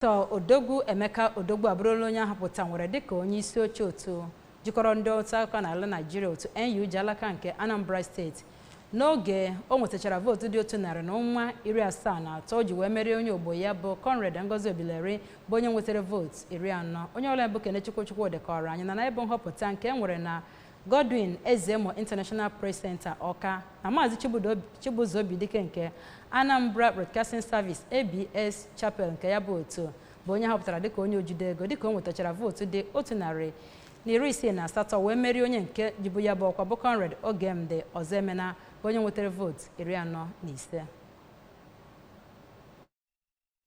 So Odogwu Emeka Odogwu abụrụla onye ahọpụta nwere dịka onye isi oche otu jikọrọ ndị otu aka n'ala Nigeria otu NUJ alaka nke Anambra Steeti n'oge o nwetachara vootu dị otu narị na ụma 73 o ji wee merie onye ogbo ya bụ Conrad Ngozi Obileri bụ onye nwetara vootu 40. Onye ọla bụ Kenechukwu dekọrọ anyị na ebe nhọpụta nke nwere na Godwin Ezemo International Press Center Ọka na Maazị Chibuzo Dika nke Anambra Broadcasting Service ABS Chapel nke ya bụ otu bụ onye họpụtara dịka onye ojide ego dịka o nwetachara vootu dị 168 wee merie onye nke jibu ya bụ ọkwa bụ Conrad Ogemde Ozemena bụ onye nwetara vootu 45.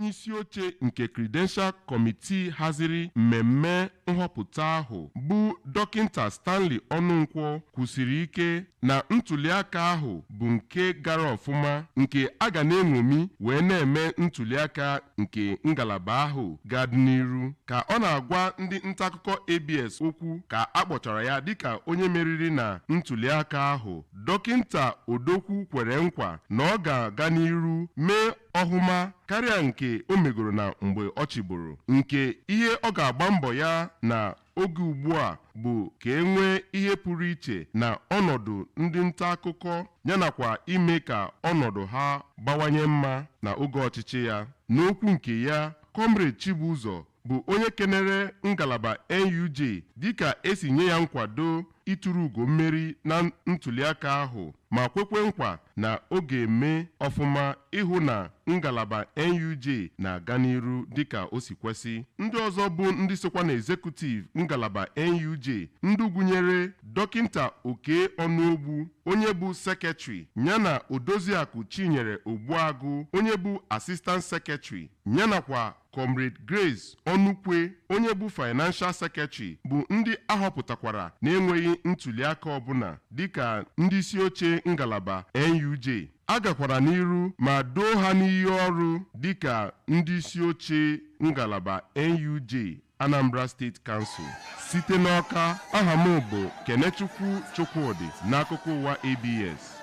Isi oche nke Credential Committee haziri mmemme nhọpụta ahụ bụ Dokinta Stanley Ọnụnkwọ kwusiri ike na ntuliaka ahụ bụ nke gara ọfụma nke a ga na-enwomi wee na-eme ntuliaka nke ngalaba ahụ ga-adị n'iru ka ọ na-agwa ndị nta akụkọ ABS okwu ka a kpọchara ya dịka onye meriri na ntuliaka ahụ. Dokinta Odogwu kwere nkwa na ọ ga-aga n'iru mee ọhụma karịa nke o megoro na mgbe ọ chịburu, nke ihe ọ ga-agba mbọ ya na oge ugbu a bụ ka e nwee ihe pụrụ iche na ọnọdụ ndị nta akụkọ yanakwa ime ka ọnọdụ ha bawanye mma na oge ọchịchị ya. N'okwu nke ya, Comrade Chibuzo bụ onye kenere ngalaba NUJ dịka esi nye ya nkwado ịtụrụ ugo mmeri na ntuliaka ahụ ma kwekwe nkwa na ọ ga-eme ọfụma ịhụ na ngalaba NUJ na-aga n'iru dịka o si kwesị. Ndị ọzọ bụ ndị sokwa na executive ngalaba NUJ ndị gụnyere Dokinta Oke Ọnụogbu onye bụ sekretary yana Odoziakụ Chinyere Ogbuagụ onye bụ assistant secretary yanakwa Comrade Grace Ọnụkwe onye bụ financial secretary bụ ndị ahọpụtakwara na-enweghị ntuliaka ọbụla dịka ndị isi oche ngalaba NUJ. A gakwara n'iru ma doo ha n'iyi ọrụ dịka ndị isi oche ngalaba NUJ Anambra State Council. Site n'Ọka, aha m bụ Kenechukwu Chukwudi n'akụkọ ụwa ABS.